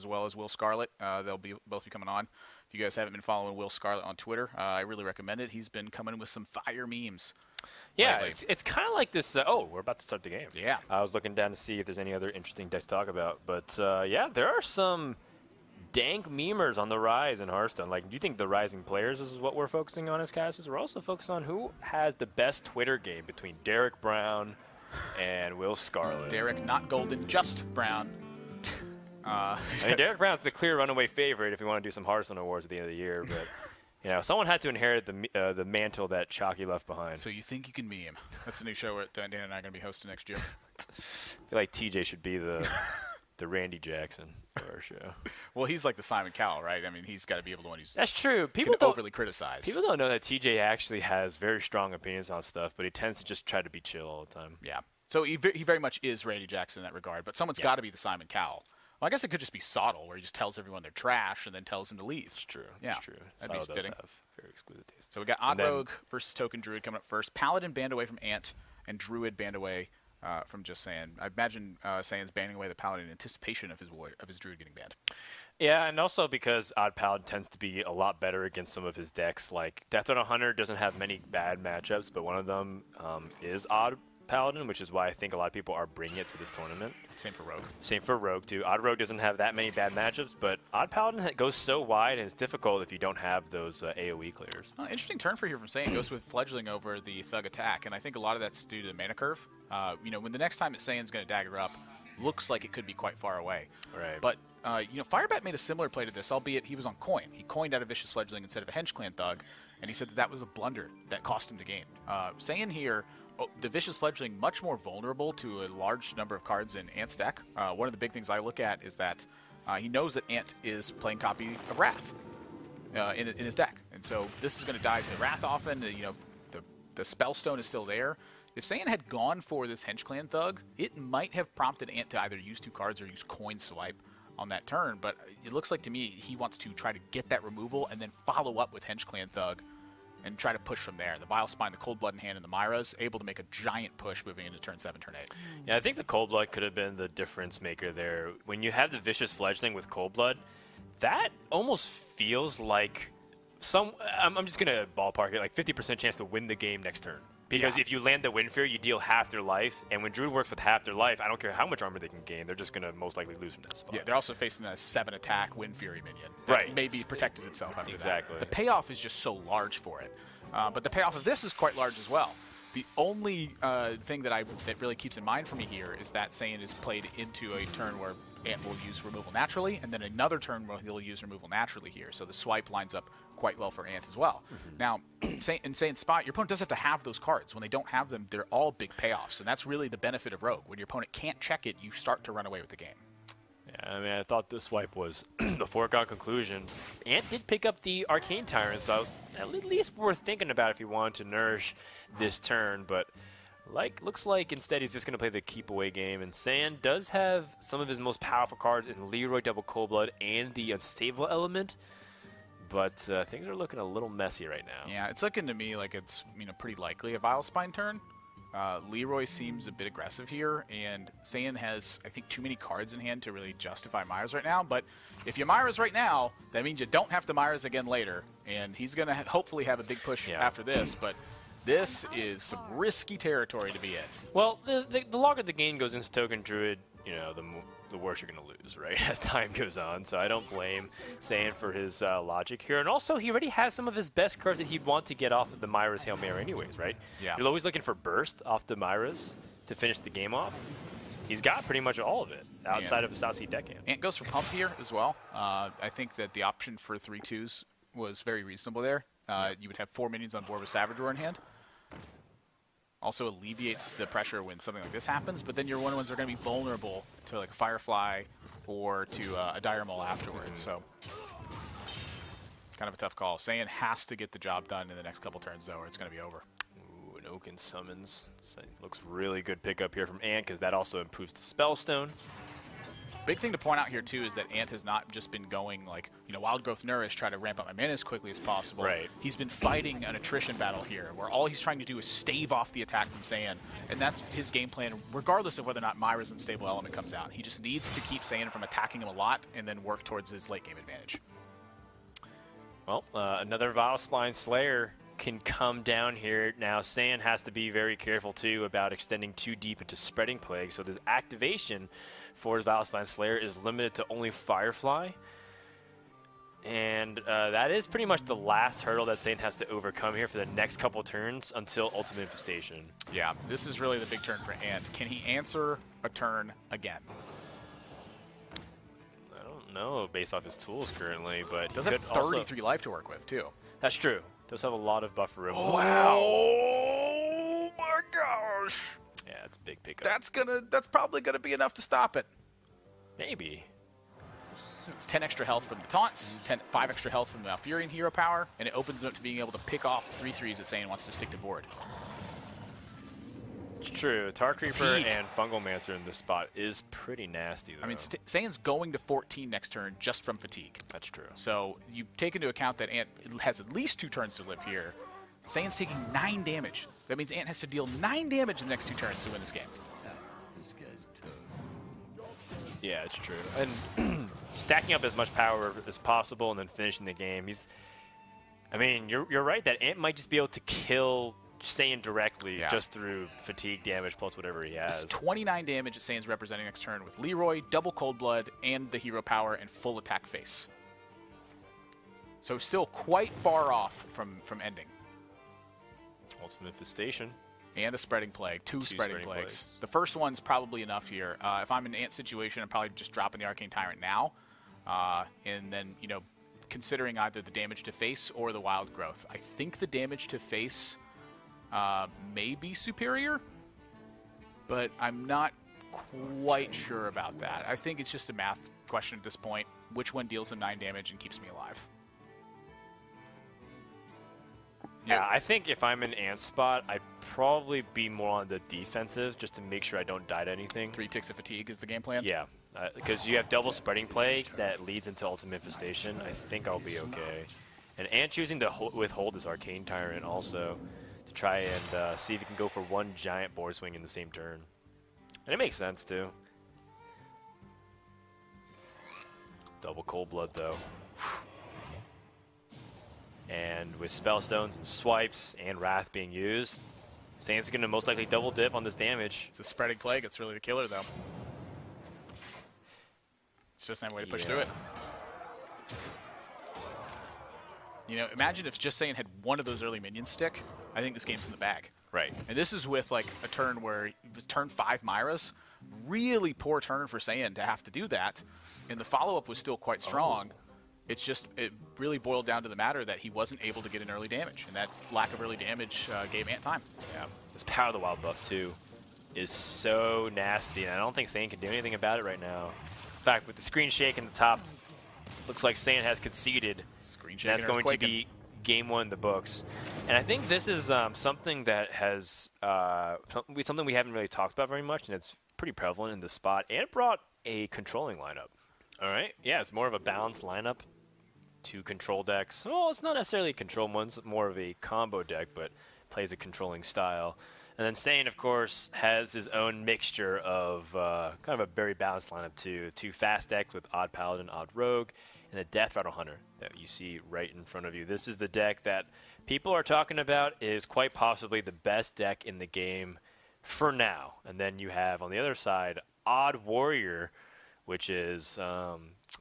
as well as Will Scarlett. They'll both be coming on. If you guys haven't been following Will Scarlett on Twitter, I really recommend it. He's been coming with some fire memes. Yeah, it's kind of like this. Oh, we're about to start the game. Yeah. I was looking down to see if there's any other interesting decks to talk about. But, yeah, there are some dank memers on the rise in Hearthstone. Like, do you think the rising players is what we're focusing on as casters? We're also focused on who has the best Twitter game between Derek Brown and Will Scarlett. Derek, not golden, just brown. I mean, Derek Brown's the clear runaway favorite if you want to do some Hearthstone awards at the end of the year. But, you know, someone had to inherit the mantle that Chalky left behind. So you think you can meme. That's the new show Dan and I are going to be hosting next year. I feel like TJ should be the Randy Jackson for our show. Well, he's like the Simon Cowell, right? I mean, he's got to be able to one who's That's true. People can don't overly criticize. People don't know that TJ actually has very strong opinions on stuff, but he tends to just try to be chill all the time. Yeah. So he very much is Randy Jackson in that regard, but someone's got to be the Simon Cowell. Well, I guess it could just be Sottle, where he just tells everyone they're trash and then tells them to leave. It's true. Yeah, it's true. That'd be fitting. Have very exquisite taste. So we got Odd Rogue versus Token Druid coming up first. Paladin banned away from Ant, and Druid banned away from Justsaiyan. I imagine Saiyan's banning away the Paladin in anticipation of his Druid getting banned. Yeah, and also because Odd Paladin tends to be a lot better against some of his decks. Like Death on a Hunter doesn't have many bad matchups, but one of them is Odd Paladin, which is why I think a lot of people are bringing it to this tournament. Same for Rogue. Same for Rogue, too. Odd Rogue doesn't have that many bad matchups, but Odd Paladin goes so wide, and it's difficult if you don't have those AoE clears. Interesting turn for here from Saiyan. Goes with Fledgling over the Thug attack, and I think a lot of that's due to the mana curve. You know, when the next time that Saiyan's going to dagger up, looks like it could be quite far away. Right. But, you know, Firebat made a similar play to this, albeit he was on coin. He coined out a Vicious Fledgling instead of a Henge Clan Thug, and he said that was a blunder that cost him the game. Saiyan here, the Vicious Fledgling, much more vulnerable to a large number of cards in Ant's deck. One of the big things I look at is that he knows that Ant is playing copy of Wrath in his deck. And so this is going to die to the Wrath often. You know, the Spellstone is still there. If Saiyan had gone for this Henge Clan Thug, it might have prompted Ant to either use 2 cards or use Coin Swipe on that turn. But it looks like to me he wants to try to get that removal and then follow up with Henge Clan Thug and try to push from there. The Vile Spine, the Cold Blood in hand, and the Myra's able to make a giant push moving into turn 7, turn 8. Yeah, I think the Cold Blood could have been the difference maker there. When you have the Vicious Fledgling with Cold Blood, that almost feels like I'm just going to ballpark it, like 50% chance to win the game next turn. Because if you land the Wind Fury, you deal half their life, and when Druid works with half their life, I don't care how much armor they can gain, they're just going to most likely lose from that spot. Yeah, they're also facing a 7 attack Wind Fury minion. Right. Maybe protected itself after Exactly. that. The payoff is just so large for it. But the payoff of this is quite large as well. The only thing that really keeps in mind for me here is that Saiyan is played into a turn where Ant will use removal naturally, and then another turn where he'll use removal naturally here. So the swipe lines up quite well for Ant as well. Now, in Saiyan's spot, your opponent does have to have those cards. When they don't have them, they're all big payoffs, and that's really the benefit of Rogue. When your opponent can't check it, you start to run away with the game. Yeah, I mean, I thought the swipe was the foregone conclusion. Ant did pick up the Arcane Tyrant, so I was at least worth thinking about if he wanted to nourish this turn, but looks like instead he's just going to play the keep away game, and Saiyan does have some of his most powerful cards in Leroy Double Cold Blood and the Unstable element, but things are looking a little messy right now. Yeah, it's looking to me like it's pretty likely a Vile Spine turn. Leroy seems a bit aggressive here, and Saiyan has, I think, too many cards in hand to really justify Myers right now. But if you Myers right now, that means you don't have to Myers again later, and he's going to hopefully have a big push after this. But this is some risky territory to be in. Well, the longer the game goes into Token Druid, you know, the worse you're going to lose, right, as time goes on. So I don't blame Saiyan for his logic here. And also, he already has some of his best cards that he'd want to get off of the Myra's Hail Mary anyways, right? Yeah. You're always looking for Burst off the Myra's to finish the game off. He's got pretty much all of it outside of a South Sea deckhand. Ant goes for Pump here as well. I think that the option for 3/2s was very reasonable there. You would have 4 minions on board with Savage Roar in hand. Also alleviates the pressure when something like this happens, but then your ones are going to be vulnerable to like a Firefly or to a Dire Maul afterwards. So kind of a tough call. Saiyan has to get the job done in the next couple turns, though, or it's going to be over. Ooh, an Oaken Summons. Looks really good pickup here from Ant, because that also improves the Spellstone. Big thing to point out here, too, is that Ant has not just been going, like, Wild Growth Nourish, try to ramp up my mana as quickly as possible. Right. He's been fighting an attrition battle here, where all he's trying to do is stave off the attack from Saiyan, and that's his game plan, regardless of whether or not Myra's Unstable Element comes out. He just needs to keep Saiyan from attacking him a lot, and then work towards his late-game advantage. Well, another Vilespine Slayer can come down here. Now, Saiyan has to be very careful, too, about extending too deep into Spreading Plague, so the activation for his Vilespine Slayer is limited to only Firefly. And that is pretty much the last hurdle that Saiyan has to overcome here for the next couple turns until Ultimate Infestation. Yeah, this is really the big turn for Ant. Can he answer a turn again? I don't know based off his tools currently, but does have 33 life to work with, too. That's true. Does have a lot of buffer room. Wow! Oh my gosh! Yeah, it's a big pickup. That's probably gonna be enough to stop it. Maybe. It's 10 extra health from the taunts, 5 extra health from the Malfurion hero power, and it opens up to being able to pick off 3/3s that Saiyan wants to stick to board. It's true. Tar Creeper and Fungal Mancer in this spot is pretty nasty, though. I mean, Saiyan's going to 14 next turn just from fatigue. That's true. So you take into account that Ant has at least 2 turns to live here. Saiyan's taking 9 damage. That means Ant has to deal 9 damage in the next 2 turns to win this game. This guy's toast. Yeah, it's true. And stacking up as much power as possible and then finishing the game. I mean, you're right that Ant might just be able to kill Saiyan directly just through fatigue damage plus whatever he has. This is 29 damage that Saiyan's representing next turn with Leroy, double Cold Blood, and the hero power and full attack face. So still quite far off from ending. Ultimate Infestation. And a Spreading Plague. Two spreading plagues. The first one's probably enough here. If I'm in an Ant situation, I'm probably just dropping the Arcane Tyrant now. And then, considering either the damage to face or the Wild Growth. I think the damage to face may be superior, but I'm not quite sure about that. I think it's just a math question at this point. Which one deals him 9 damage and keeps me alive? Yeah, I think if I'm in Ant's spot, I'd probably be more on the defensive just to make sure I don't die to anything. 3 ticks of fatigue is the game plan? Yeah, because you have double Spreading Plague that leads into Ultimate Infestation. I think I'll be okay. And Ant choosing to withhold his Arcane Tyrant also to try and see if he can go for one giant board swing in the same turn. And it makes sense, too. Double Cold Blood, though. And with Spellstones and Swipes and Wrath being used, Saiyan's going to most likely double dip on this damage. It's a Spreading Plague. It's really the killer, though. It's just another way to push through it. Imagine if Justsaiyan had one of those early minions stick. I think this game's in the bag. Right. And this is with, like, a turn where it was turn 5 Myras. Really poor turn for Saiyan to have to do that. And the follow-up was still quite strong. It's just, it really boiled down to the matter that he wasn't able to get an early damage, and that lack of early damage gave Ant time. Yeah, this Power of the Wild buff, too, is so nasty, and I don't think Saiyan can do anything about it right now. In fact, with the screen shake in the top, looks like Saiyan has conceded. That's going to be game 1 in the books. And I think this is something that has, something we haven't really talked about very much, and it's pretty prevalent in the spot. Ant brought a controlling lineup. All right, yeah, it's more of a balanced lineup. 2 control decks. Well, it's not necessarily a control one. It's more of a combo deck, but plays a controlling style. And then Saiyan, of course, has his own mixture of kind of a very balanced lineup, too. 2 fast decks with Odd Paladin, Odd Rogue, and a Death Rattle Hunter that you see right in front of you. This is the deck that people are talking about is quite possibly the best deck in the game for now. And then you have, on the other side, Odd Warrior, which is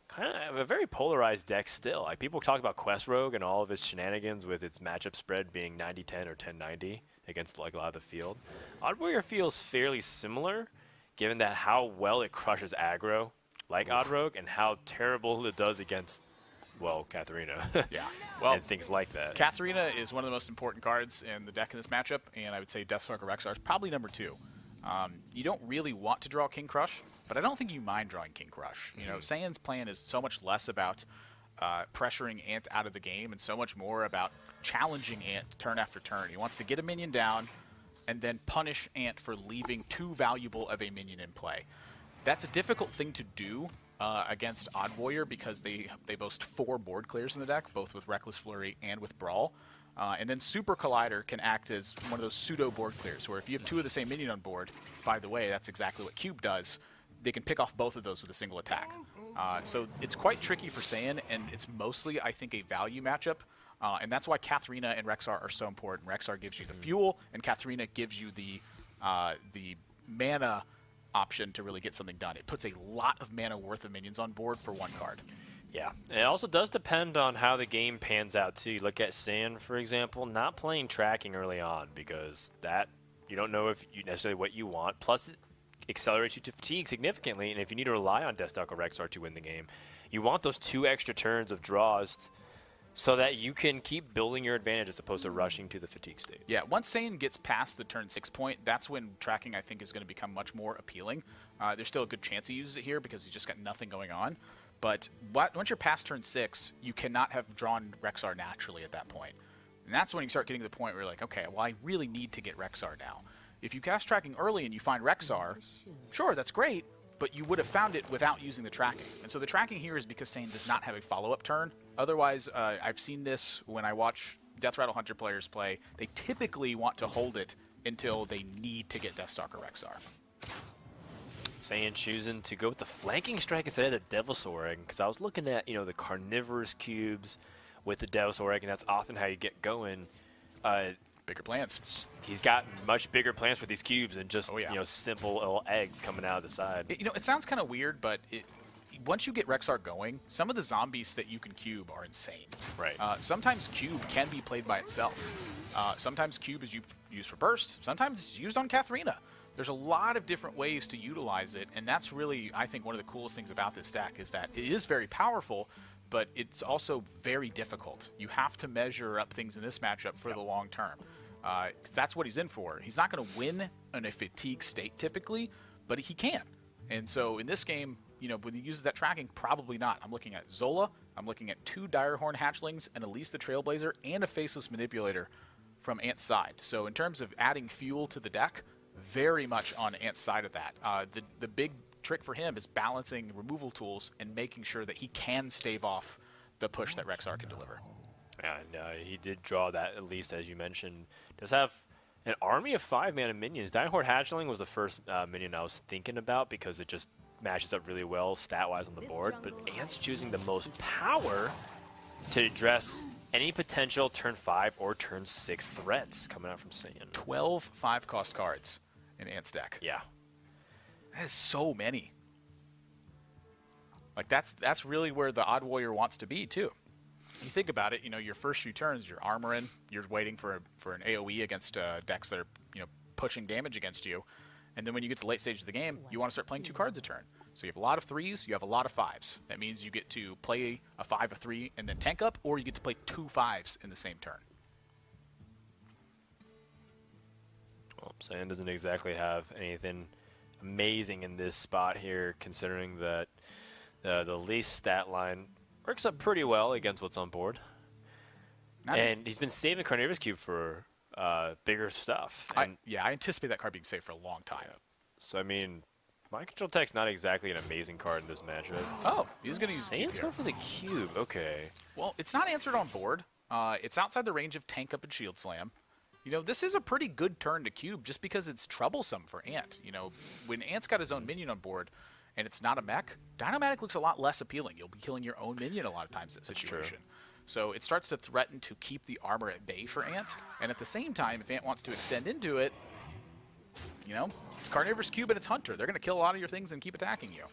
kind of a very polarized deck still. Like, people talk about Quest Rogue and all of its shenanigans with its matchup spread being 90-10 or 10-90 against like a lot of the field. Odd Warrior feels fairly similar, given that how well it crushes aggro, like Odd Rogue, and how terrible it does against, well, Katharina. Yeah, well, and things like that. Katharina is one of the most important cards in the deck in this matchup, and I would say Deathstalker Rexar is probably number 2. You don't really want to draw King Crush, but I don't think you mind drawing King Crush. Saiyan's plan is so much less about pressuring Ant out of the game and so much more about challenging Ant turn after turn. He wants to get a minion down and then punish Ant for leaving too valuable of a minion in play. That's a difficult thing to do against Odd Warrior because they boast 4 board clears in the deck, both with Reckless Flurry and with Brawl. And then Super Collider can act as one of those pseudo board clears, where if you have 2 of the same minion on board, by the way, that's exactly what Cube does, they can pick off both of those with a single attack. So it's quite tricky for Saiyan, and it's mostly, I think, a value matchup. And that's why Katharina and Rexar are so important. Rexar gives you the fuel, and Katharina gives you the mana option to really get something done. It puts a lot of mana worth of minions on board for 1 card. Yeah, and it also does depend on how the game pans out too. You look at Saiyan, for example, not playing tracking early on because that you don't know if you necessarily what you want. Plus, it accelerates you to fatigue significantly, and if you need to rely on Deathstalker or Rexar to win the game, you want those 2 extra turns of draws so that you can keep building your advantage as opposed to rushing to the fatigue state. Yeah, once Saiyan gets past the turn 6 point, that's when tracking, I think, is going to become much more appealing. There's still a good chance he uses it here because he's just got nothing going on. But once you're past turn 6, you cannot have drawn Rexar naturally at that point. And that's when you start getting to the point where you're like, okay, well, I really need to get Rexar now. If you cast tracking early and you find Rexar, sure, that's great, but you would have found it without using the tracking. And so the tracking here is because Saiyan does not have a follow-up turn. Otherwise, I've seen this when I watch Death Rattle Hunter players play. They typically want to hold it until they need to get Deathstalker Rexar. Saiyan choosing to go with the flanking strike instead of the Devilsaur Egg, because I was looking at, you know, the carnivorous cubes with the Devilsaur Egg, and that's often how you get going. Bigger plans. He's got much bigger plans for these cubes than just you know, simple little eggs coming out of the side. You know, it sounds kind of weird, but once you get Rexar going, some of the zombies that you can cube are insane. Right. Sometimes cube can be played by itself. Sometimes cube is used for burst. Sometimes it's used on Katharina. There's a lot of different ways to utilize it, and that's really, I think, one of the coolest things about this deck is that it is very powerful, but it's also very difficult. You have to measure up things in this matchup for the long term, because that's what he's in for. He's not going to win in a fatigue state typically, but he can. And so in this game, you know, when he uses that tracking, probably not. I'm looking at Zola, I'm looking at 2 Direhorn Hatchlings, and Elise the Trailblazer, and a Faceless Manipulator from Ant's side. So in terms of adding fuel to the deck, very much on Ant's side of that. The big trick for him is balancing removal tools and making sure that he can stave off the push that Rexar can deliver. Yeah, and he did draw that, at least, as you mentioned. Does have an army of 5-mana minions. Direhorn Hatchling was the first minion I was thinking about because it just matches up really well stat-wise on the board. But Ant's choosing the most power to address any potential turn 5 or turn 6 threats coming out from Saiyan. 12 5-cost cards in Ant's deck. Yeah. That is so many. Like, that's really where the Odd Warrior wants to be, too. You think about it, you know, your first few turns, you're armoring, you're waiting for an AoE against decks that are, you know, pushing damage against you. And then when you get to the late stage of the game, you want to start playing 2 cards a turn. So you have a lot of 3s, you have a lot of 5s. That means you get to play a 5, a 3, and then tank up, or you get to play 2 5s in the same turn. Well, Saiyan doesn't exactly have anything amazing in this spot here, considering that the least stat line works up pretty well against what's on board. And he's been saving Carnivorous Cube for bigger stuff. I anticipate that card being saved for a long time. Yeah. So, I mean, Mind Control Tech's not exactly an amazing card in this matchup. Oh, he's going to use Saiyan's going for the cube. Okay. Well, it's not answered on board. It's outside the range of Tank Up and Shield Slam. You know, this is a pretty good turn to cube just because it's troublesome for Ant. You know, when Ant's got his own minion on board and it's not a mech, Dynomatic looks a lot less appealing. You'll be killing your own minion a lot of times in that situation. So it starts to threaten to keep the armor at bay for Ant. And at the same time, if Ant wants to extend into it, you know, it's Carnivorous Cube and it's Hunter. They're going to kill a lot of your things and keep attacking you.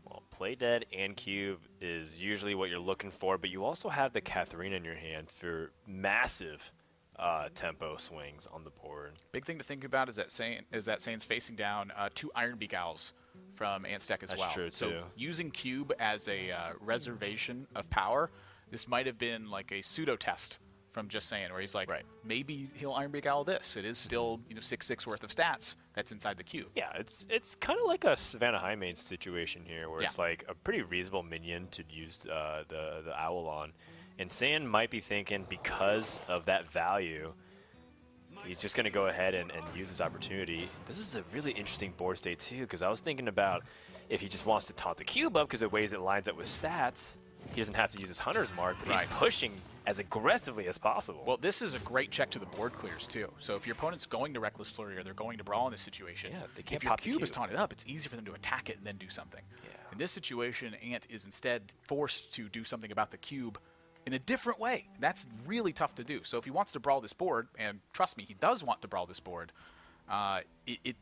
Well, play dead and cube is usually what you're looking for, but you also have the Katharina in your hand for massive tempo swings on the board. Big thing to think about is that Saiyan's facing down 2 Ironbeak Owls from Ant's deck as well. That's true, too. So using cube as a reservation of power, this might have been like a pseudo test from Justsaiyan, where he's like, maybe he'll Ironbeak Owl this. It is still, you know, 6/6 worth of stats that's inside the cube. Yeah, it's kind of like a Savannah Highmane situation here, where it's like a pretty reasonable minion to use the owl on. And Saiyan might be thinking, because of that value, He's just going to go ahead and use this opportunity. This is a really interesting board state, too, because I was thinking about if he just wants to taunt the cube up because of ways it lines up with stats, he doesn't have to use his Hunter's Mark, but he's pushing as aggressively as possible. Well, this is a great check to the board clears, too. So if your opponent's going to Reckless Flurry or they're going to Brawl in this situation, they can't if your pop the cube is taunted up, it's easy for them to attack it and then do something. Yeah. In this situation, Ant is instead forced to do something about the cube in a different way. That's really tough to do. So if he wants to brawl this board, and trust me, he does want to brawl this board, it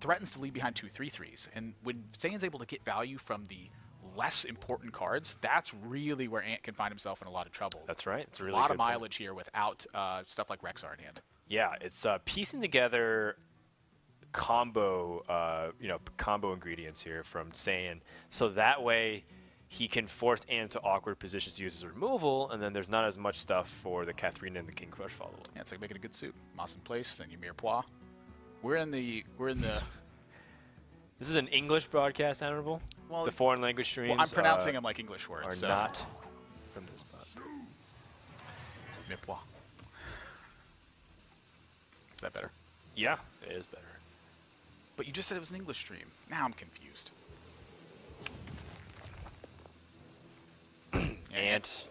threatens to leave behind 2 3/3s. And when Saiyan's able to get value from the less important cards, that's really where Ant can find himself in a lot of trouble. That's right. It's a really lot good of mileage here without stuff like Rexar in hand. Yeah, it's piecing together combo, combo ingredients here from Saiyan, so that way he can force Ant to awkward positions to use his removal, and then there's not as much stuff for the Katharina and the King Crush follow-up. Yeah, it's like making a good suit. Moss in place, then you mirepoix. We're in the. This is an English broadcast, Honorable. Well, the foreign language streams. Well, I'm pronouncing them like English words. Are so. not from this spot. Mirepoix. Is that better? Yeah, it is better. But you just said it was an English stream. Now I'm confused. Ant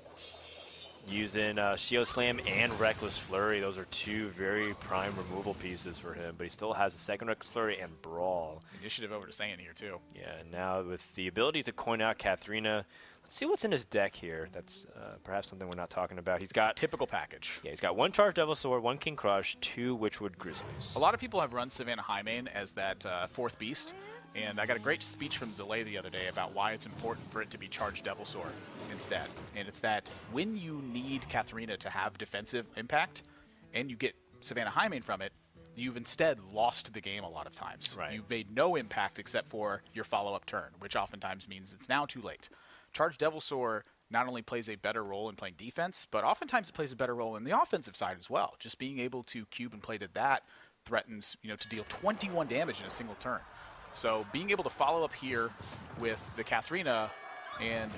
using Shield Slam and Reckless Flurry. Those are two very prime removal pieces for him, but he still has a second Reckless Flurry and Brawl. Initiative over to Saiyan here, too. Yeah, and now with the ability to coin out Katharina, let's see what's in his deck here. That's perhaps something we're not talking about. He's got typical package. Yeah, he's got 1 Charged Devil Sword, 1 King Crush, 2 Witchwood Grizzlies. A lot of people have run Savannah Highmane as that 4th beast, and I got a great speech from Zalay the other day about why it's important for it to be Charged Devil Sword instead. And it's that when you need Katharina to have defensive impact, and you get Savannah Highmane from it, you've instead lost the game a lot of times. Right. You've made no impact except for your follow-up turn, which oftentimes means it's now too late. Charged Devil Sword not only plays a better role in playing defense, but oftentimes it plays a better role in the offensive side as well. Just being able to cube and play to that threatens, to deal 21 damage in a single turn. So being able to follow up here with the Katharina, and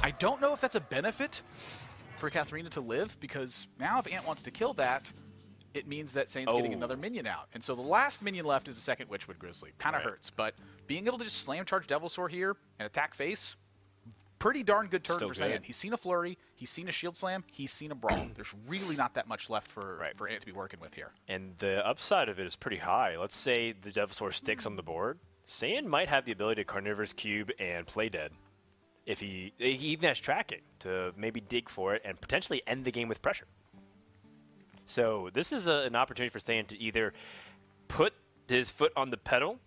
I don't know if that's a benefit for Katharina to live, because now if Ant wants to kill that, it means that Saiyans getting another minion out. And so the last minion left is a second Witchwood Grizzly. Kind of hurts, but being able to just slam Charge Devil Sword here and attack face, pretty darn good turn for Saiyan. He's seen a Flurry, he's seen a Shield Slam, he's seen a Brawl. There's really not that much left for Ant to be working with here. And the upside of it is pretty high. Let's say the Devil Sword sticks on the board. Saiyan might have the ability to Carnivorous Cube and play dead. If he even has tracking to maybe dig for it and potentially end the game with pressure. So this is an opportunity for Saiyan to either put his foot on the pedal,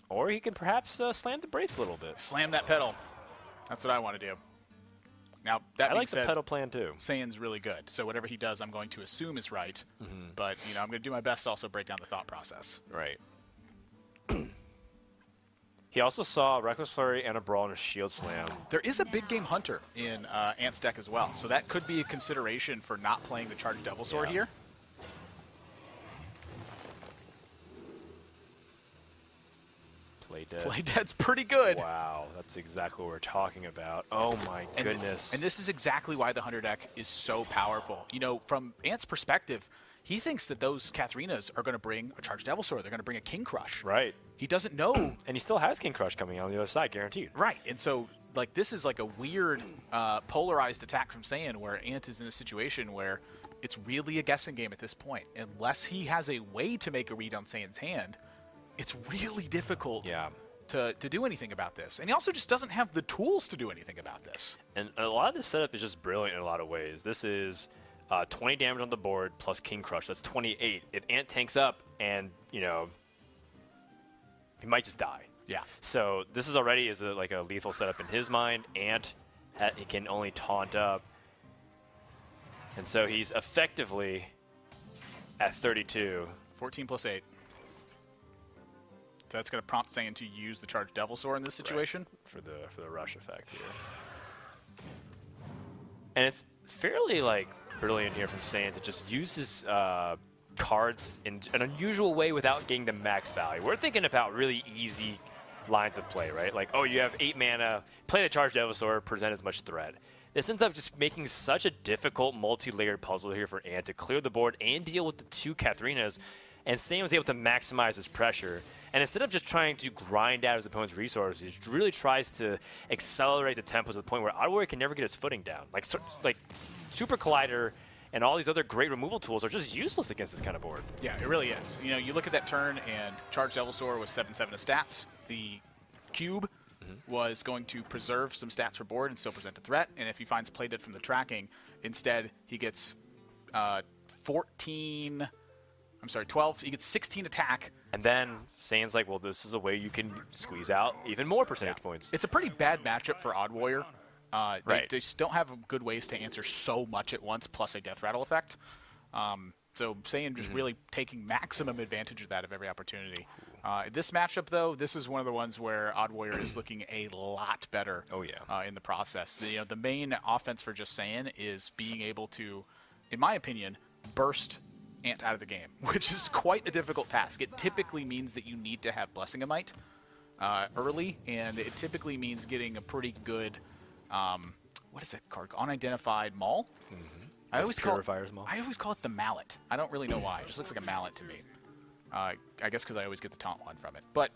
or he can perhaps slam the brakes a little bit. Slam that pedal. That's what I want to do. Now, that I being like said, the pedal plan too. Saiyan's really good, so whatever he does, I'm going to assume is right. But I'm going to do my best to also break down the thought process. Right. He also saw a Reckless Flurry and a Brawl and a Shield Slam. There is a big game Hunter in Ant's deck as well, so that could be a consideration for not playing the Charged Devil Sword here. Play dead. Play dead's pretty good. Wow, that's exactly what we're talking about. Oh my goodness. And this is exactly why the Hunter deck is so powerful. From Ant's perspective, he thinks that those Katharinas are going to bring a Charged Devil Sword. They're going to bring a King Crush. Right. He doesn't know. And he still has King Crush coming out on the other side, guaranteed. Right. And so, this is like a weird polarized attack from Saiyan where Ant is in a situation where it's really a guessing game at this point. Unless he has a way to make a read on Saiyan's hand, it's really difficult to do anything about this. And he also just doesn't have the tools to do anything about this. And a lot of this setup is just brilliant in a lot of ways. This is 20 damage on the board plus King Crush. That's 28. If Ant tanks up and, he might just die. Yeah. So this is already like a lethal setup in his mind. Ant, he can only taunt up. And so he's effectively at 32. 14 plus 8. So that's going to prompt Saiyan to use the Charged Devil Sword in this situation. For the rush effect here. And it's fairly, brilliant here from Saiyan to just use his cards in an unusual way without getting the max value. We're thinking about really easy lines of play, right? You have 8 mana, play the Charged Devil Sword, present as much threat. This ends up just making such a difficult multi-layered puzzle here for Ant to clear the board and deal with the 2 Katharinas. And Saiyan was able to maximize his pressure. And instead of just trying to grind out his opponent's resources, he really tries to accelerate the tempo to the point where Odd Warrior can never get his footing down. Like Super Collider and all these other great removal tools are just useless against this kind of board. Yeah, it really is. You know, you look at that turn, and Charged Devilsaur was 7/7 of stats. The Cube was going to preserve some stats for board and still present a threat. And if he finds Play Dead from the tracking, instead he gets 12. He gets 16 attack. And then Saiyan's like, well, this is a way you can squeeze out even more percentage points. It's a pretty bad matchup for Odd Warrior. Right. They just don't have good ways to answer so much at once, plus a Death Rattle effect. So Saiyan just really taking maximum advantage of that of every opportunity. This matchup, though, this is one of the ones where Odd Warrior is looking a lot better in the process. The main offense for Justsaiyan is being able to, in my opinion, burst Ant out of the game, which is quite a difficult task. It typically means that you need to have Blessing of Might early, and it typically means getting a pretty good, what is that card? Unidentified Maul? I always call it the Mallet. I don't really know why. It just looks like a mallet to me. I guess because I always get the taunt one from it. But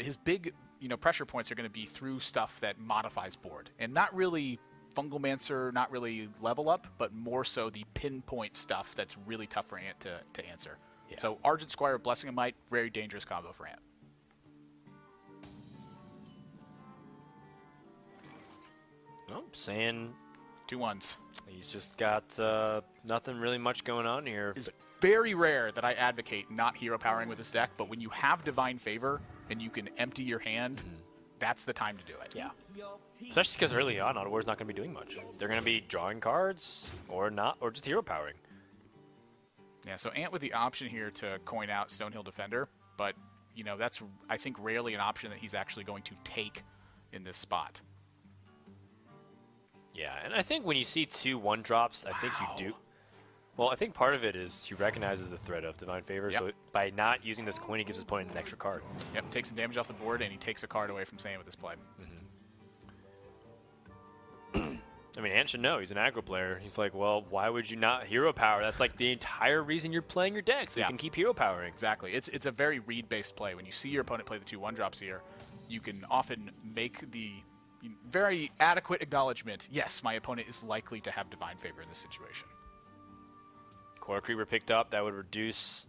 his big pressure points are going to be through stuff that modifies board, and not really Fungal Mancer, not really level up, but more so the pinpoint stuff that's really tough for Ant to answer. Yeah. So Argent Squire, Blessing of Might, very dangerous combo for Ant. Oh, Saiyan 2 1s. He's just got nothing really much going on here. It's very rare that I advocate not hero powering with this deck, but when you have Divine Favor and you can empty your hand, that's the time to do it. Yeah. Especially because early on, Odd Warrior's not going to be doing much. They're going to be drawing cards or not, or just hero powering. Yeah, so Ant with the option here to coin out Stonehill Defender, but that's, I think, rarely an option that he's actually going to take in this spot. Yeah, and I think when you see 2 1-drops, I think you do. Well, I think part of it is he recognizes the threat of Divine Favor, so by not using this coin, he gives his opponent an extra card. Yep, takes some damage off the board, and he takes a card away from Saiyan with this play. I mean, Ant should know. He's an aggro player. He's like, well, why would you not hero power? That's like the entire reason you're playing your deck, so you can keep hero powering. Exactly. It's a very read-based play. When you see your opponent play the 2 1-drops here, you can often make the very adequate acknowledgement, yes, my opponent is likely to have Divine Favor in this situation. Core Creeper picked up. That would reduce...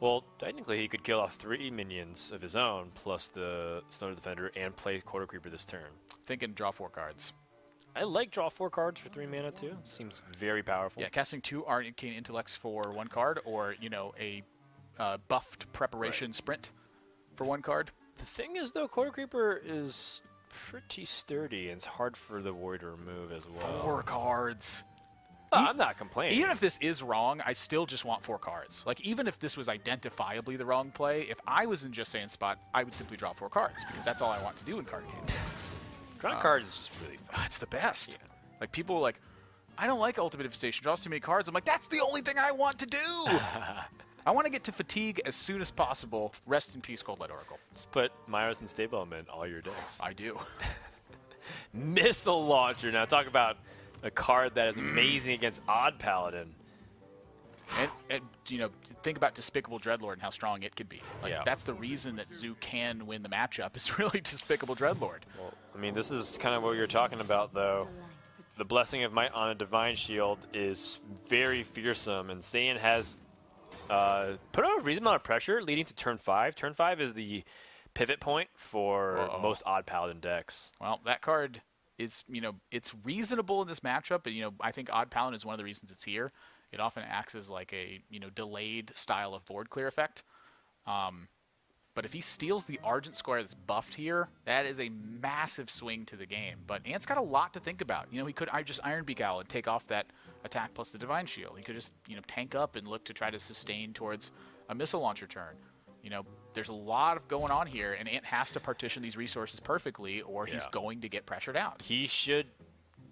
Well, technically, he could kill off 3 minions of his own, plus the Stone Defender, and play Quarter Creeper this turn. Thinking draw 4 cards. I like draw 4 cards for 3 mana, too. Seems very powerful. Yeah, casting 2 Arcane Intellects for 1 card, or, a buffed Preparation Sprint for 1 card. The thing is, though, Quarter Creeper is pretty sturdy, and it's hard for the Warrior to remove as well. 4 cards. I'm not complaining. Even if this is wrong, I still just want 4 cards. Like, even if this was identifiably the wrong play, if I was in Justsaiyan spot, I would simply draw 4 cards, because that's all I want to do in card game. Drawing cards is just really fun. It's the best. Yeah. Like, people are like, I don't like Ultimate Infestation, draws too many cards. I'm like, that's the only thing I want to do! I want to get to Fatigue as soon as possible. Rest in peace, Cold Light Oracle. Just put Myros and Stable in all your decks. I do. Missile Launcher. Now, talk about a card that is amazing against Odd Paladin. And think about Despicable Dreadlord and how strong it could be. Like, that's the reason that Zoo can win the matchup, is really Despicable Dreadlord. Well, I mean, this is kind of what you're talking about, though. The Blessing of Might on a Divine Shield is very fearsome, and Saiyan has put on a reasonable amount of pressure leading to turn 5. Turn 5 is the pivot point for most Odd Paladin decks. Well, that card is, it's reasonable in this matchup, but, I think Odd Paladin is one of the reasons it's here. It often acts as like a, delayed style of board clear effect. But if he steals the Argent Squire that's buffed here, that is a massive swing to the game. But Ant's got a lot to think about. He could just Iron Beak Owl and take off that attack plus the Divine Shield. He could just, tank up and look to try to sustain towards a Missile Launcher turn. There's a lot of going on here, and Ant has to partition these resources perfectly, or he's going to get pressured out. He should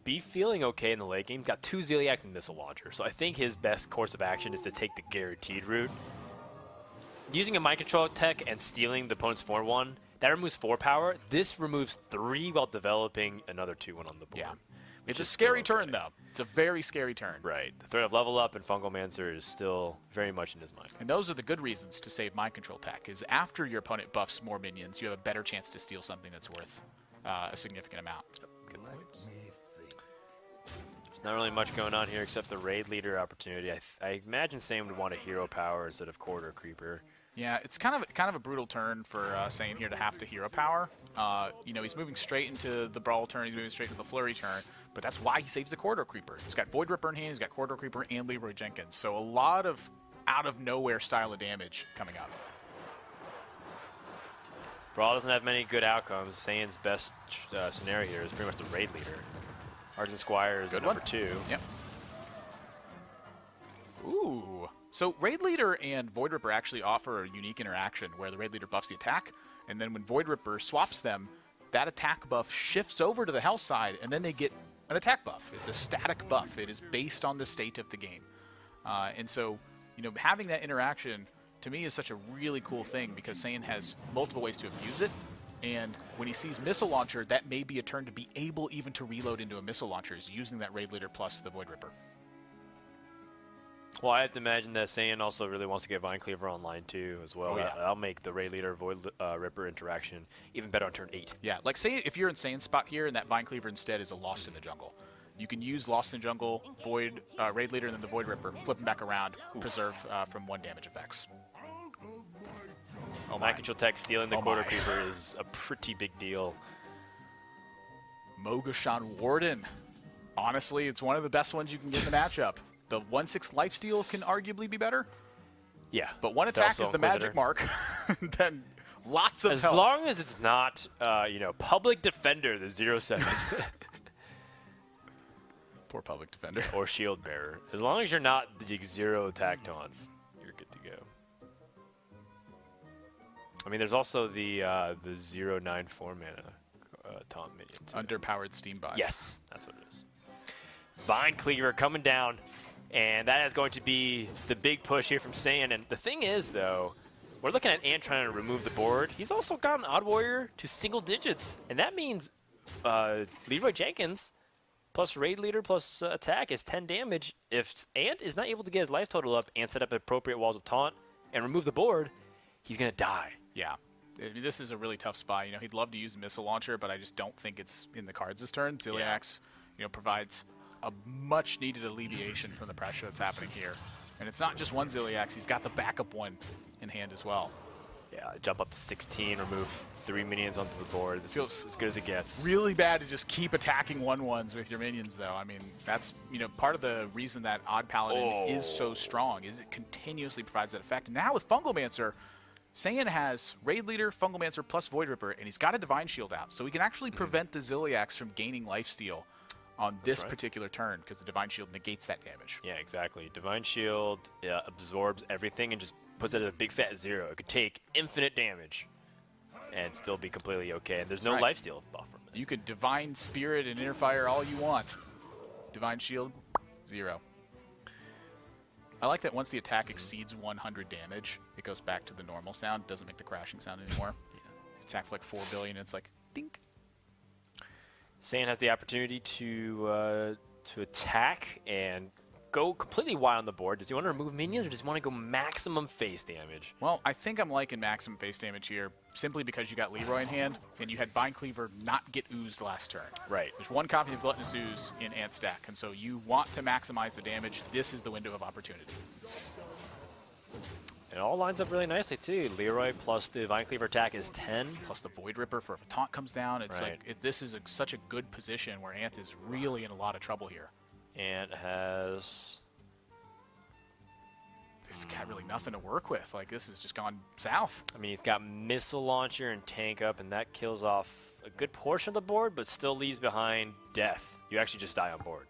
be feeling okay in the late game. He's got 2 Ziliax and Missile Launcher, so I think his best course of action is to take the guaranteed route. Using a Mind Control tech and stealing the opponent's 4-1, that removes 4 power. This removes 3 while developing another 2-1 on the board. Yeah. It's a is scary still turn, okay. though. It's a very scary turn. Right. The threat of level up and Fungalmancer is still very much in his mind. And those are the good reasons to save Mind Control tech, is after your opponent buffs more minions, you have a better chance to steal something that's worth a significant amount. Good points. There's not really much going on here except the raid leader opportunity. I imagine Sam would want a hero power instead of Quarter Creeper. Yeah, it's kind of a brutal turn for Saiyan here to have to hero power. You know, he's moving straight into the brawl turn, he's moving straight into the flurry turn, but that's why he saves the Corridor Creeper. He's got Void Ripper in hand, he's got Corridor Creeper and Leroy Jenkins. So a lot of out-of-nowhere style of damage coming up. Brawl doesn't have many good outcomes. Saiyan's best scenario here is pretty much the raid leader. Argent Squire is Good number one. 2. Yep. Ooh. So Raid Leader and Void Ripper actually offer a unique interaction where the Raid Leader buffs the attack, and then when Void Ripper swaps them, that attack buff shifts over to the health side, and then they get an attack buff. It's a static buff. It is based on the state of the game. And so, you know, having that interaction, to me, is such a really cool thing because Saiyan has multiple ways to abuse it, and when he sees Missile Launcher, that may be a turn to be able even to reload into a Missile Launcher, is using that Raid Leader plus the Void Ripper. Well, I have to imagine that Saiyan also really wants to get Vine Cleaver online too, as well. Oh, yeah. That'll make the Raid Leader Void Ripper interaction even better on turn 8. Yeah, like say if you're in Saiyan's spot here and that Vine Cleaver instead is a Lost in the Jungle. You can use Lost in the Jungle, Void, Raid Leader, and then the Void Ripper, flip them back around, preserve from 1 damage effects. Oh my. Mind Control Tech stealing the Oh Quarter my. Creeper is a pretty big deal. Mogashan Warden. Honestly, it's one of the best ones you can get in the matchup. The 1/6 lifesteal can arguably be better, Yeah. but one attack Also is the Inquisitor. magic mark. Then lots of As health. long as it's not, you know, Public Defender, the 0/7, Poor public defender. or Shield Bearer. As long as you're not the 0 attack taunts, you're good to go. I mean, there's also the 0/9/4 mana taunt minion too. Underpowered Steam Bot. Yes, that's what it is. Vine Cleaver coming down, and that is going to be the big push here from Saiyan. And the thing is, though, we're looking at Ant trying to remove the board. He's also got an Odd Warrior to single digits, and that means Leroy Jenkins plus Raid Leader plus attack is 10 damage. If Ant is not able to get his life total up and set up appropriate walls of taunt and remove the board, he's going to die. Yeah. I mean, this is a really tough spot. You know, he'd love to use a Missile Launcher, but I just don't think it's in the cards this turn. Ziliax, you know, provides a much-needed alleviation from the pressure that's happening here. And it's not just one Ziliax. He's got the backup one in hand as well. Yeah, jump up to 16, remove 3 minions onto the board. This Feels is as good as it gets. Really bad to just keep attacking 1/1s with your minions, though. I mean, that's, you know, part of the reason that Odd Paladin is so strong is it continuously provides that effect. And now with Fungalmancer, Saiyan has Raid Leader, Fungalmancer, plus Void Ripper, and he's got a Divine Shield out. So he can actually prevent the Ziliax from gaining lifesteal on this particular turn because the Divine Shield negates that damage. Yeah, exactly. Divine Shield absorbs everything and just puts it at a big fat 0. It could take infinite damage and still be completely okay. And there's no Right. lifesteal buff from it. You could Divine Spirit and Inner Fire all you want. Divine Shield, 0. I like that once the attack exceeds 100 damage, it goes back to the normal sound. It doesn't make the crashing sound anymore. Attack for like 4 billion, it's like, dink. Saiyan has the opportunity to attack and go completely wide on the board. Does he want to remove minions or does he want to go maximum face damage? Well, I think I'm liking maximum face damage here simply because you got Leroy in hand and you had Vine Cleaver not get oozed last turn. Right. There's one copy of Gluttonous Ooze in Ant Stack, and so you want to maximize the damage. This is the window of opportunity. It all lines up really nicely, too. Leroy plus the Vine Cleaver attack is 10. Plus the Void Ripper for if a taunt comes down. It's Right. like this is such a good position where Ant is really in a lot of trouble here. And has... He's got really nothing to work with. Like, this has just gone south. I mean, he's got Missile Launcher and Tank Up, and that kills off a good portion of the board, but still leaves behind Death. You actually just die on board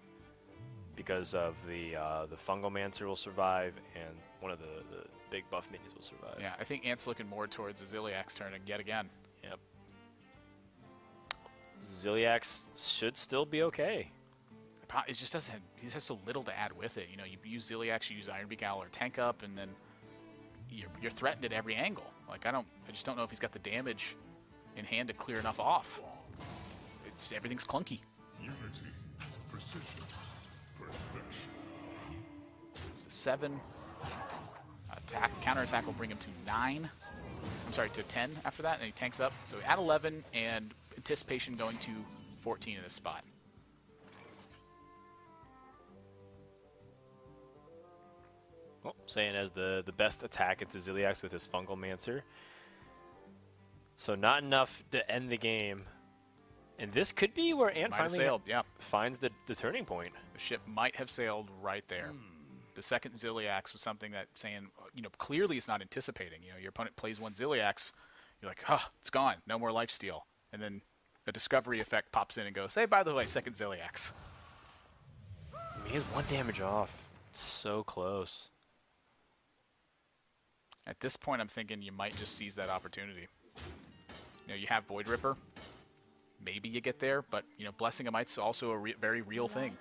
because of the Fungalmancer will survive, and one of the big buff minions will survive. Yeah, I think Ant's looking more towards a Ziliax turn yet again. Yep. Ziliax should still be okay. It just doesn't. He has so little to add with it. You know, you use Ziliax, you use Ironbeak Owl or Tank Up, and then you're threatened at every angle. Like I just don't know if he's got the damage in hand to clear enough off. Everything's clunky. It's a 7. Counter attack will bring him to 9. I'm sorry, to 10 after that, and he tanks up. So at 11, and anticipation going to 14 in this spot. Well, Saiyan has the best attack into Ziliax with his Fungal Mancer. So not enough to end the game. And this could be where Ant finally finds the turning point. The ship might have sailed right there. The second Ziliax was something that Saiyan, clearly is not anticipating. Your opponent plays one Ziliax, you're like, it's gone, no more lifesteal. And then a discovery effect pops in and goes, hey, by the way, second Ziliax. He has 1 damage off. So close. At this point, I'm thinking you might just seize that opportunity. You have Void Ripper. Maybe you get there, but, Blessing of Might's also a very real thing.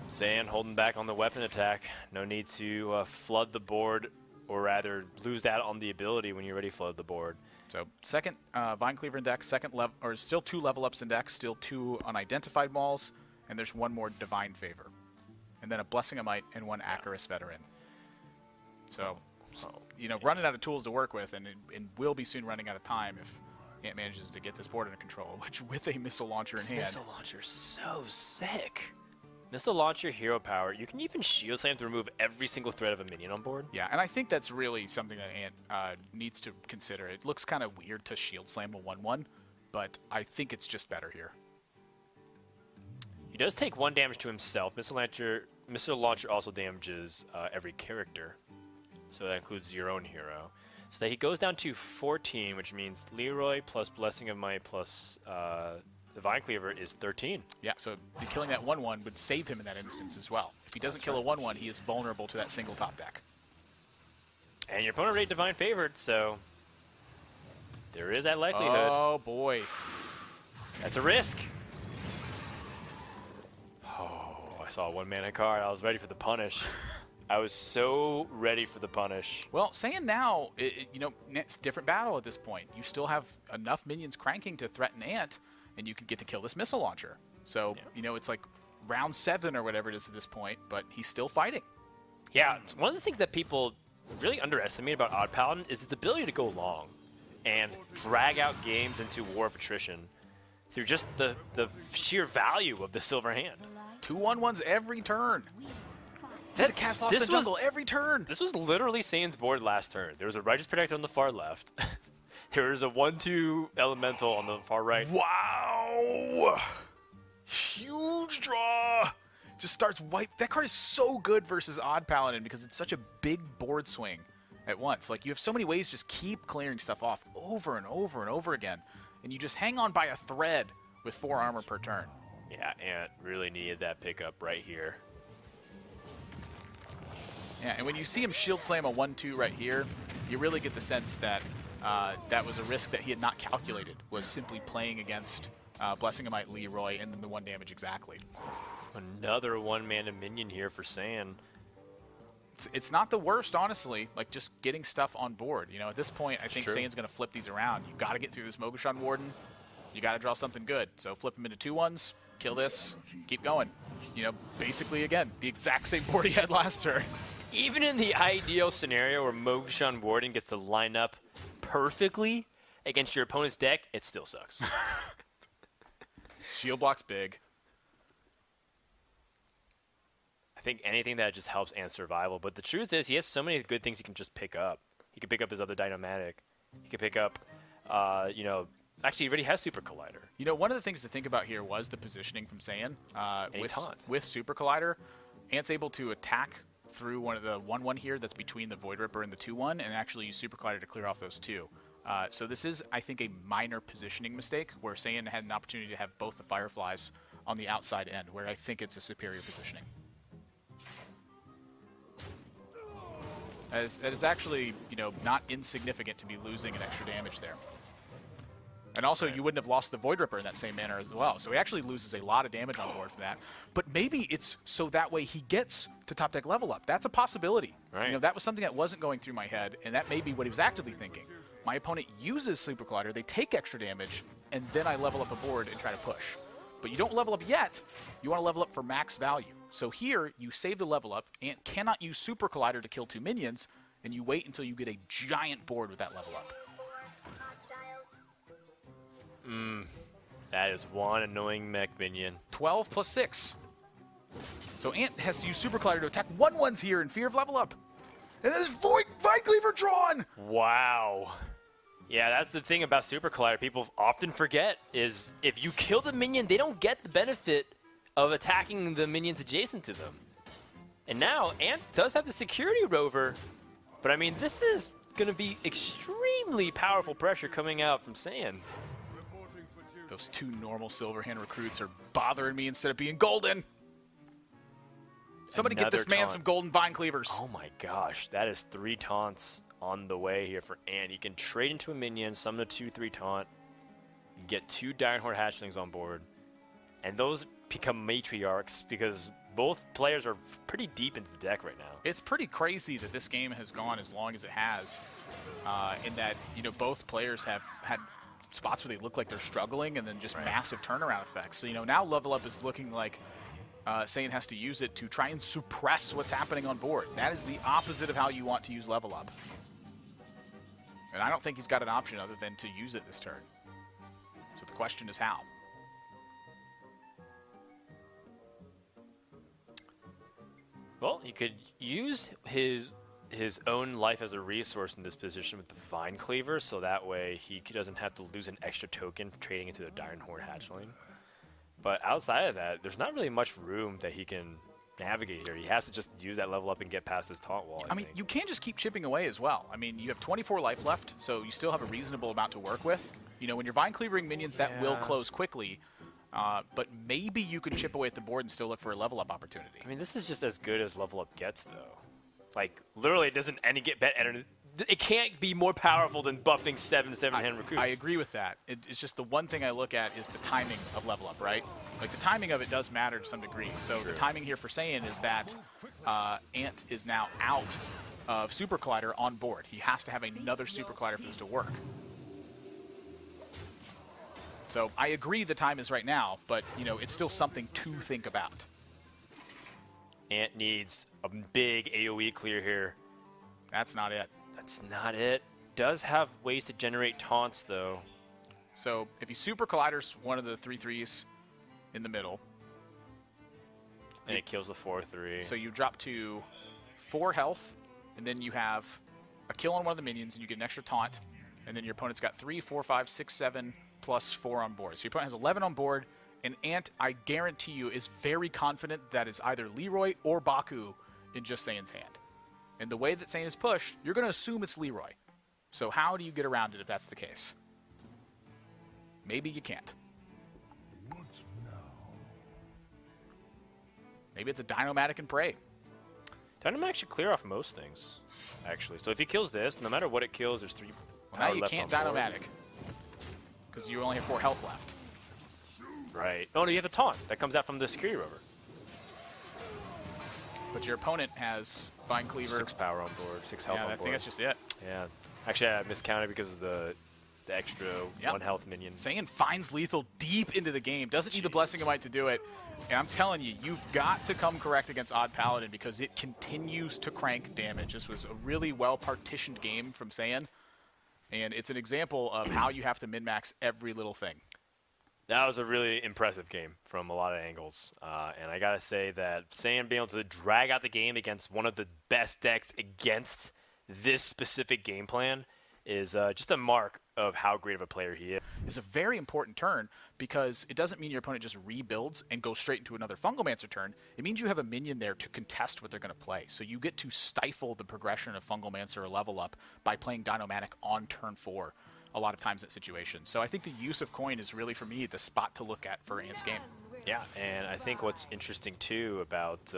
Saiyan holding back on the weapon attack. No need to flood the board, or rather lose that on the ability when you already flood the board. So second Vine Cleaver in deck, second level, or still 2 level ups in deck, still 2 unidentified mauls, and there's 1 more Divine Favor. And then a Blessing of Might and 1 Acarus Veteran. So, running out of tools to work with, and will be soon running out of time if Ant manages to get this board under control, which with a missile launcher in hand. Missile launcher's so sick. Missile launcher, hero power. You can even shield slam to remove every single threat of a minion on board. Yeah, and I think that's really something that Ant needs to consider. It looks kind of weird to shield slam a 1/1, but I think it's just better here. He does take 1 damage to himself. Missile launcher also damages every character, so that includes your own hero. So that he goes down to 14, which means Leroy plus Blessing of Might plus Divine Cleaver is 13. Yeah, so killing that 1/1 would save him in that instance as well. If he doesn't kill a 1/1, he is vulnerable to that single top deck. And your opponent rate Divine Favored, so there is that likelihood. Oh, boy. That's a risk. Oh, I saw a 1-mana card. I was ready for the punish. I was so ready for the punish. Well, Saiyan now, it's a different battle at this point. You still have enough minions cranking to threaten Ant, and you can get to kill this missile launcher. So, it's like round 7 or whatever it is at this point, but he's still fighting. Yeah, one of the things that people really underestimate about Odd Paladin is its ability to go long and drag out games into War of Attrition through just the sheer value of the Silver Hand. 2 1/1s every turn. Had to cast Lost in the Jungle every turn. This was literally Saiyan's board last turn. There was a Righteous Protector on the far left. There was a 1/2 Elemental on the far right. Wow! Huge draw! Just starts wipe. That card is so good versus Odd Paladin because it's such a big board swing at once. Like, you have so many ways to just keep clearing stuff off over and over and over again. And you just hang on by a thread with 4 armor per turn. Yeah, Ant really needed that pickup right here. Yeah, and when you see him shield slam a 1/2 right here, you really get the sense that that was a risk that he had not calculated, was simply playing against Blessing of Might Leroy and then the 1 damage exactly. Another 1-mana minion here for Saiyan. It's not the worst, honestly, like just getting stuff on board. At this point, I think Saiyan's going to flip these around. You got to get through this Mogushan Warden. You got to draw something good. So flip him into 2/1s, kill this, keep going. Basically, again, the exact same board he had last turn. Even in the ideal scenario where Mogushan Warden gets to line up perfectly against your opponent's deck, it still sucks. Shield block's big. I think anything that just helps Ant's survival. But the truth is, he has so many good things he can just pick up. He can pick up his other Dynamatic. He can pick up, actually, he already has Super Collider. One of the things to think about here was the positioning from Saiyan. With Super Collider, Ant's able to attack through one of the 1/1 here that's between the Void Ripper and the 2/1, and actually use Super Collider to clear off those 2. So this is, I think, a minor positioning mistake where Saiyan had an opportunity to have both the Fireflies on the outside end, where I think it's a superior positioning. That is actually, not insignificant to be losing an extra damage there. And also, you wouldn't have lost the Void Ripper in that same manner as well. So he actually loses a lot of damage on board for that. But maybe it's so that way he gets to top deck level up. That's a possibility. Right. That was something that wasn't going through my head, and that may be what he was actively thinking. my opponent uses Super Collider, they take extra damage, and then I level up a board and try to push. But you don't level up yet. You want to level up for max value. So here, you save the level up, and cannot use Super Collider to kill 2 minions, and you wait until you get a giant board with that level up. That is one annoying mech minion. 12 plus 6. So Ant has to use Super Collider to attack 1/1s here in fear of level up. And there's Vine Cleaver drawn! Wow. Yeah, that's the thing about Super Collider people often forget is if you kill the minion, they don't get the benefit of attacking the minions adjacent to them. And now, Ant does have the security rover, but I mean, this is going to be extremely powerful pressure coming out from Saiyan. Those 2 normal Silverhand recruits are bothering me instead of being golden. Somebody get this man some golden Vine Cleavers. Oh my gosh, that is 3 taunts on the way here for Ant. He can trade into a minion, summon a 2/3 taunt, get 2 Dire Horde hatchlings on board, and those become matriarchs because both players are pretty deep into the deck right now. It's pretty crazy that this game has gone as long as it has, in that both players have had spots where they look like they're struggling and then just massive turnaround effects. So now level up is looking like Saiyan has to use it to try and suppress what's happening on board. That is the opposite of how you want to use level up. And I don't think he's got an option other than to use it this turn. So the question is how. Well, he could use his own life as a resource in this position with the Vine Cleaver, so that way he doesn't have to lose an extra token trading into the Dire Horde hatchling. But outside of that, there's not really much room that he can navigate here. He has to just use that level up and get past his taunt wall. I mean, you can just keep chipping away as well. I mean, you have 24 life left, so you still have a reasonable amount to work with. When you're Vine Cleavering minions, that will close quickly. But maybe you can chip away at the board and still look for a level up opportunity. I mean, this is just as good as level up gets, though. Like, literally, it doesn't get better. It can't be more powerful than buffing 7 7-hand recruits. I agree with that. It's just the one thing I look at is the timing of level up, right? Like, the timing of it does matter to some degree. So the timing here for Saiyan is that Ant is now out of Super Collider on board. He has to have another Super Collider for this to work. So I agree the time is right now, but, it's still something to think about. Ant needs a big AoE clear here. That's not it. That's not it. Does have ways to generate taunts, though. So if he Super Colliders one of the 3/3s in the middle. And it kills the 4/3. So you drop to 4 health, and then you have a kill on one of the minions, and you get an extra taunt. And then your opponent's got 3, 4, 5, 6, 7, plus 4 on board. So your opponent has 11 on board, and Ant, I guarantee you, is very confident that is either Leroy or Baku in Justsaiyan's hand. And the way that Saiyan is pushed, you're going to assume it's Leroy. So how do you get around it if that's the case? Maybe you can't. Maybe it's a Dinomatic and Pray. Dynamatic should clear off most things, actually. So if he kills this, no matter what it kills, there's 3 Well, now power you left can't on board. Dinomatic. Because you only have 4 health left. Right. Oh, no, you have a taunt. That comes out from the security rover. But your opponent has Vine Cleaver. 6 power on board, 6 health on Yeah, board. I think that's just it. Yeah. Actually, I miscounted because of the extra 1 health minion. Saiyan finds lethal deep into the game. Doesn't need the Blessing of Might to do it. And I'm telling you, you've got to come correct against Odd Paladin because it continues to crank damage. This was a really well-partitioned game from Saiyan. And it's an example of how you have to min-max every little thing. That was a really impressive game from a lot of angles. And I got to say that Saiyan being able to drag out the game against one of the best decks against this specific game plan is just a mark of how great of a player he is. It's a very important turn because it doesn't mean your opponent just rebuilds and goes straight into another Fungalmancer turn. It means you have a minion there to contest what they're going to play. So you get to stifle the progression of Fungalmancer or level up by playing Dinomatic on turn 4 a lot of times in that situation. So I think the use of coin is really, for me, the spot to look at for Ant's game. Yeah, and I think what's interesting, too, about...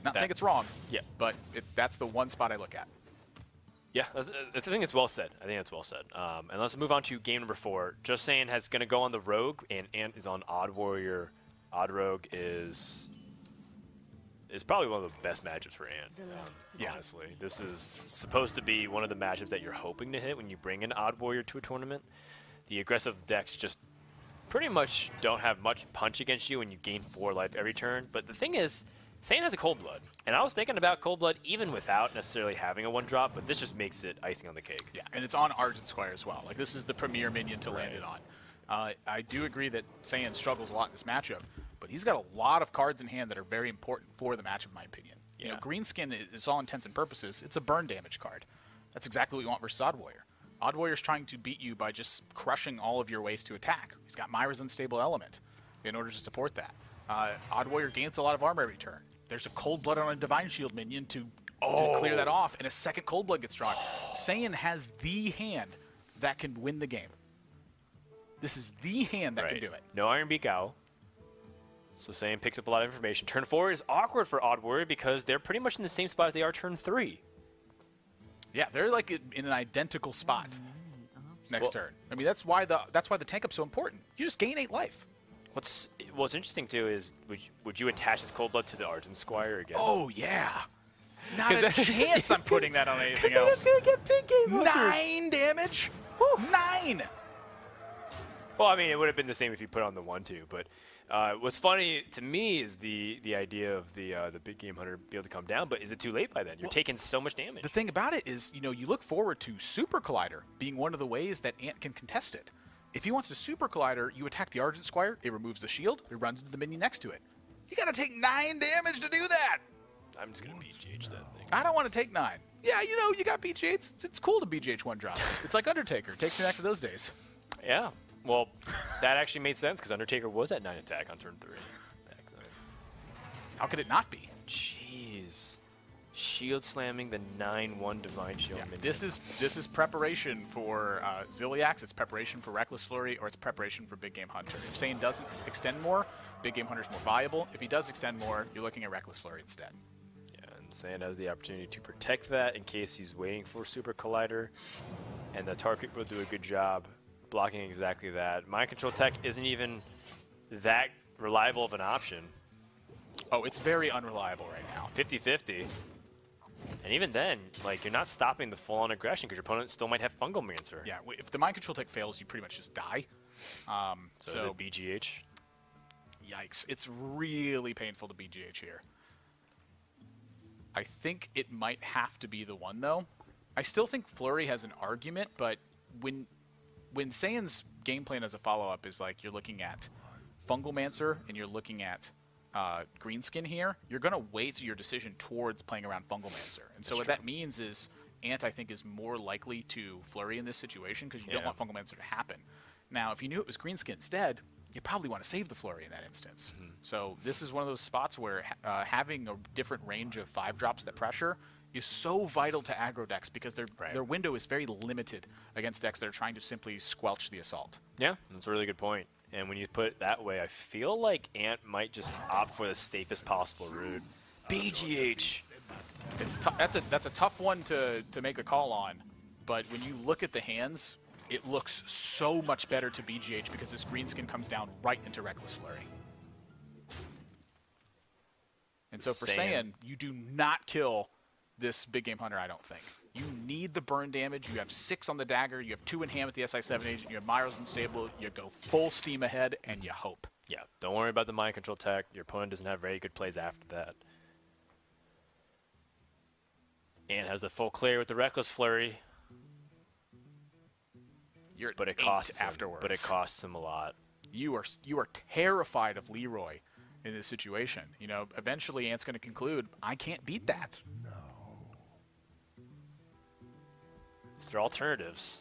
Not saying it's wrong, yeah, but that's the one spot I look at. Yeah, I think it's well said. I think it's well said. And let's move on to game number 4. Justsaiyan has going to go on the Rogue, and Ant is on Odd Warrior. Odd Rogue is is probably one of the best matchups for Ant. Honestly, this is supposed to be one of the matchups that you're hoping to hit when you bring an Odd Warrior to a tournament. The aggressive decks just pretty much don't have much punch against you when you gain 4 life every turn. But the thing is, Saiyan has a Cold Blood, and I was thinking about Cold Blood even without necessarily having a 1-drop, but this just makes it icing on the cake. Yeah, and it's on Argent Squire as well. Like, this is the premier minion to land it on. I do agree that Saiyan struggles a lot in this matchup, but he's got a lot of cards in hand that are very important for the matchup, in my opinion. You know, Greenskin is all intents and purposes, it's a burn damage card. That's exactly what you want versus Odd Warrior. Odd Warrior's trying to beat you by just crushing all of your ways to attack. He's got Myra's Unstable Element in order to support that. Odd Warrior gains a lot of armor every turn. There's a Cold Blood on a Divine Shield minion to clear that off, and a second Cold Blood gets drawn. Saiyan has the hand that can win the game. This is the hand that can do it. No Iron Beak Owl. So Saiyan picks up a lot of information. Turn 4 is awkward for Odd Warrior because they're pretty much in the same spot as they are turn 3. Yeah, they're like in an identical spot next turn. I mean, that's why the tank up's so important. You just gain 8 life. What's interesting too is would you attach this Cold Blood to the Argent Squire again? Oh yeah. Not a chance I'm putting that on anything else. Gonna get big game 9 damage? Woo. 9! Well, I mean, it would have been the same if you put on the 1-2, but what's funny to me is the idea of the big game hunter be able to come down, but is it too late by then? You're taking so much damage. The thing about it is, you know, you look forward to Super Collider being one of the ways that Ant can contest it. If he wants to Super Collider, you attack the Argent Squire, it removes the shield, it runs into the minion next to it. You gotta take 9 damage to do that! I'm just gonna BGH that thing. I don't want to take 9. Yeah, you know, you got BGH. It's cool to BGH 1 drops. It's like Undertaker. Takes me back to those days. Yeah. Well, that actually made sense because Undertaker was at 9 attack on turn 3. Back then. How could it not be? Jeez. Shield slamming the 9-1 Divine Shield minion. This is preparation for Ziliax, it's preparation for Reckless Flurry, or it's preparation for Big Game Hunter. If Saiyan doesn't extend more, Big Game Hunter's more viable. If he does extend more, you're looking at Reckless Flurry instead. Yeah, and Saiyan has the opportunity to protect that in case he's waiting for Super Collider, and the target will do a good job blocking exactly that. Mind Control Tech isn't even that reliable of an option. Oh, it's very unreliable right now. 50-50. And even then, like, you're not stopping the full-on aggression because your opponent still might have Fungal Mancer. Yeah, if the Mind Control Tech fails, you pretty much just die. So is it BGH? Yikes. It's really painful to BGH here. I think it might have to be the one, though. I still think Flurry has an argument, but when Saiyan's game plan as a follow-up is like you're looking at Fungal Mancer and you're looking at Greenskin here, you're going to weight your decision towards playing around Fungal Mancer. And so what that means is Ant, I think, is more likely to Flurry in this situation because you don't want Fungal Mancer to happen. Now, if you knew it was Greenskin instead, you probably want to save the Flurry in that instance. So this is one of those spots where having a different range of 5-drops that pressure is so vital to aggro decks because their window is very limited against decks that are trying to simply squelch the assault. Yeah, that's a really good point. And when you put it that way, I feel like Ant might just opt for the safest possible route. BGH. That's a tough one to make a call on, but when you look at the hands, it looks so much better to BGH because this Greenskin comes down right into Reckless Flurry. And so for Saiyan, you do not kill this Big Game Hunter, I don't think. You need the burn damage. You have 6 on the dagger. You have 2 in hand with the SI7 agent. You have Myros unstable. You go full steam ahead, and you hope. Yeah, don't worry about the Mind Control Tech. Your opponent doesn't have very good plays after that. And has the full clear with the Reckless Flurry. But it costs afterwards. But it costs him a lot. You are terrified of Leroy in this situation. You know, eventually Ant's going to conclude, I can't beat that. Is there alternatives?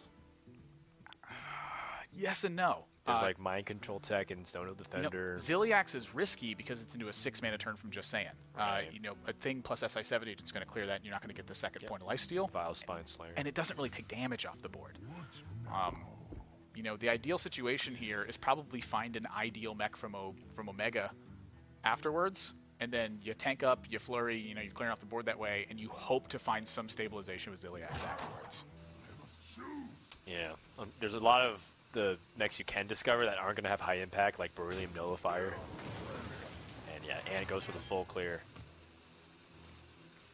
Yes and no. There's like Mind Control Tech and Stone of Defender. You know, Ziliax is risky because it's into a 6-mana turn from Justsaiyan. You know, a thing plus SI7 agent's going to clear that, and you're not going to get the second point of lifesteal. Vile Spine Slayer. And it doesn't really take damage off the board. You know, the ideal situation here is probably find an ideal mech from Omega afterwards, and then you tank up, you Flurry, you know, you're clearing off the board that way, and you hope to find some stabilization with Ziliax afterwards. Yeah, there's a lot of the mechs you can discover that aren't going to have high impact, like Beryllium Nullifier. And yeah, and it goes for the full clear.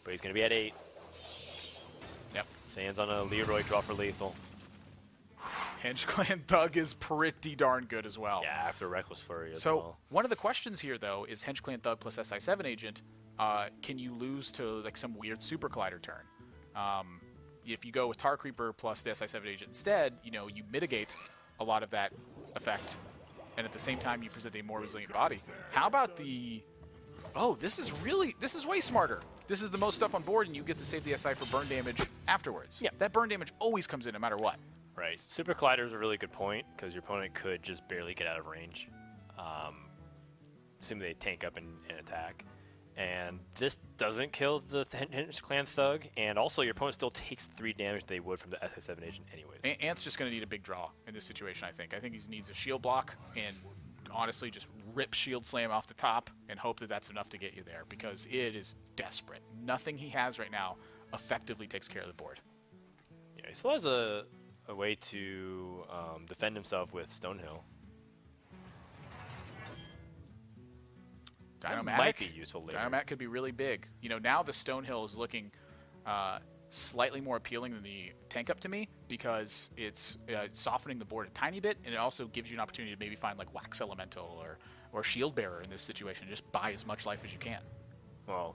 but he's going to be at 8. Yep. Saiyan's on a Leroy draw for lethal. Henge Clan Thug is pretty darn good as well. Yeah, after Reckless Flurry as So well. one of the questions here, though, is Henge Clan Thug plus SI7 agent. Can you lose to like some weird Super Collider turn? If you go with Tar Creeper plus the SI7 agent instead, you mitigate a lot of that effect, and at the same time you present a more resilient body. How about the... Oh, this is way smarter. This is the most stuff on board, and you get to save the SI for burn damage afterwards. Yeah. That burn damage always comes in no matter what. Right. Super Collider is a really good point because your opponent could just barely get out of range. Assuming they tank up and attack. And this doesn't kill the Henge Clan Thug, and also your opponent still takes 3 damage they would from the SI7 agent anyways. Ant's just going to need a big draw in this situation, I think. I think he needs a shield block and honestly just rip shield slam off the top and hope that that's enough to get you there because it is desperate. Nothing he has right now effectively takes care of the board. Yeah, he still has a way to defend himself with Stonehill. That might be useful later. Dynamat could be really big. Now the Stonehill is looking slightly more appealing than the tank up to me because it's softening the board a tiny bit, and it also gives you an opportunity to maybe find like Wax Elemental or Shield Bearer in this situation. Just buy as much life as you can. Well,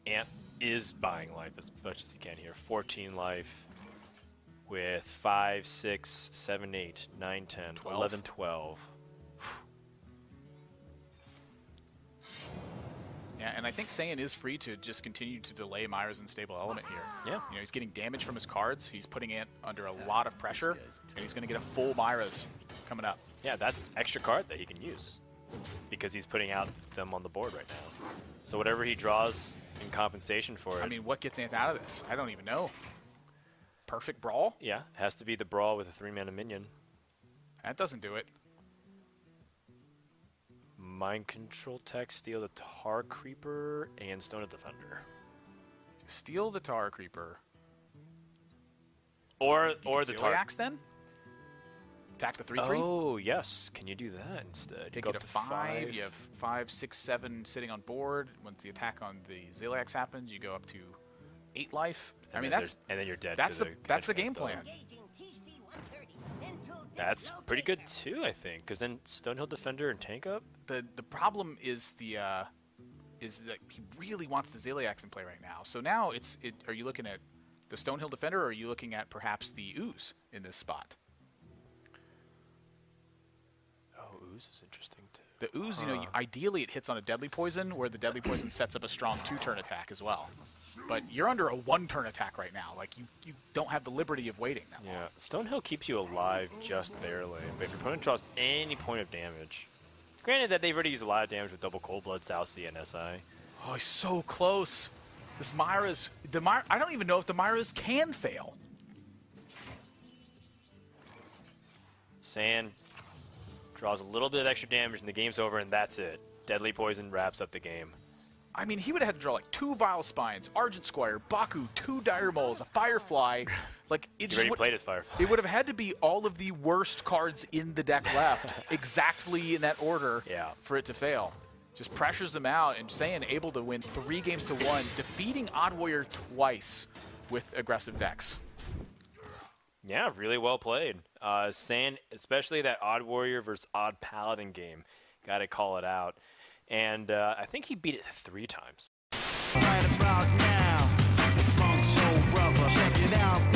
Ant is buying life as much as he can here. 14 life with 5, 6, 7, 8, 9, 10, 12. 11, 12. Yeah, and I think Saiyan is free to just continue to delay Myra's unstable element here. Yeah. He's getting damage from his cards. He's putting Ant under a lot of pressure, and he's going to get a full Myra's coming up. Yeah, that's extra card that he can use because he's putting out them on the board right now. So whatever he draws in compensation for it. I mean, what gets Ant out of this? I don't even know. Perfect Brawl? Yeah, has to be the Brawl with a 3-mana minion. That doesn't do it. Mind Control Tech, Steal the Tar Creeper, and Stone Defender. Steal the Tar Creeper. Or the Tar... Ziliax then? Attack the 3/3? Oh, yes. Can you do that instead? Take Go you up to to 5. You have 5, 6, 7 sitting on board. Once the attack on the Ziliax happens, you go up to 8 life. And I mean, and then you're dead. that's to the Hedge game Thug. plan. That's pretty good too, I think, because then Stonehill Defender and tank up. The problem is that he really wants the Ziliax in play right now. So now are you looking at the Stonehill Defender, or are you looking at perhaps the Ooze in this spot? Oh, Ooze is interesting too. The Ooze, ideally it hits on a Deadly Poison, where the Deadly Poison sets up a strong 2-turn attack as well. But you're under a 1-turn attack right now. Like, you don't have the liberty of waiting that long. Yeah, Stonehill keeps you alive just barely, but if your opponent draws any point of damage, granted that they've already used a lot of damage with double Cold Blood, Southsea, and SI. Oh, he's so close. This Myra's... I don't even know if the Myra's can fail. Sand draws a little bit of extra damage and the game's over, and that's it. Deadly Poison wraps up the game. I mean, he would have had to draw like 2 Vile Spines, Argent Squire, Baku, 2 Dire Moles, a Firefly. Like, He already played his Firefly. It would have had to be all of the worst cards in the deck left, exactly in that order, for it to fail. Just pressures them out, and Saiyan able to win 3 games to 1, defeating Odd Warrior twice with aggressive decks. Yeah, really well played. Saiyan, especially that Odd Warrior versus Odd Paladin game, got to call it out. And I think he beat it 3 times. Right about now, the Funk Soul Brother, check it out.